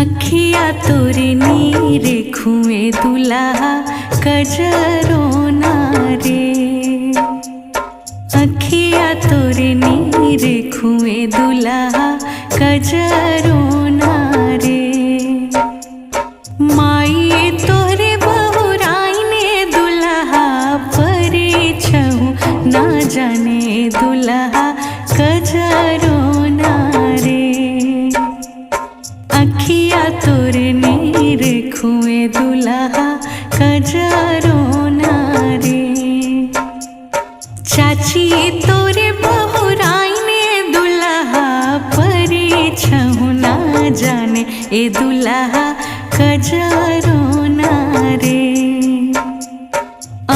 अखिया तोरे नीरे खुए दुल्हा कजरो ना रे। अखिया तोरे नीरे खुए दुल्हा कजरो ना रे। माई तोरे बहुराइने दुल्हा परे छहु ना जाने दुल्हा कजरो ना रे। अखिया तोरे नीरे खुए दुल्हा कजरो ना रे। चाची तोरे बहुराइने दुल्हा परे छहु ना जाने ए दुल्हा कजरो ना रे।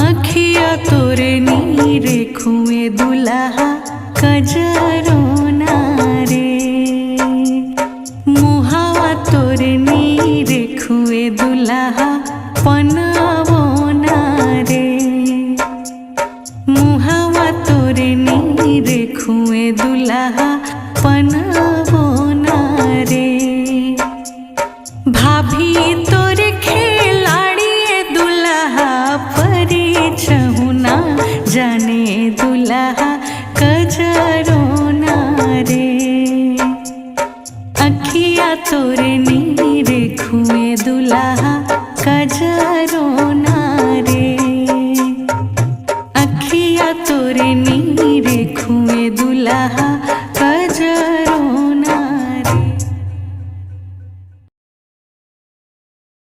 अखिया तोरे नीरे खुए दुल्हा कजरो ना रे। मुहावा तोरे नीरे खुए दुल्हा पनावो ना रे। मुहावा तोरे नीरे खुए दुल्हा पनावो ना रे।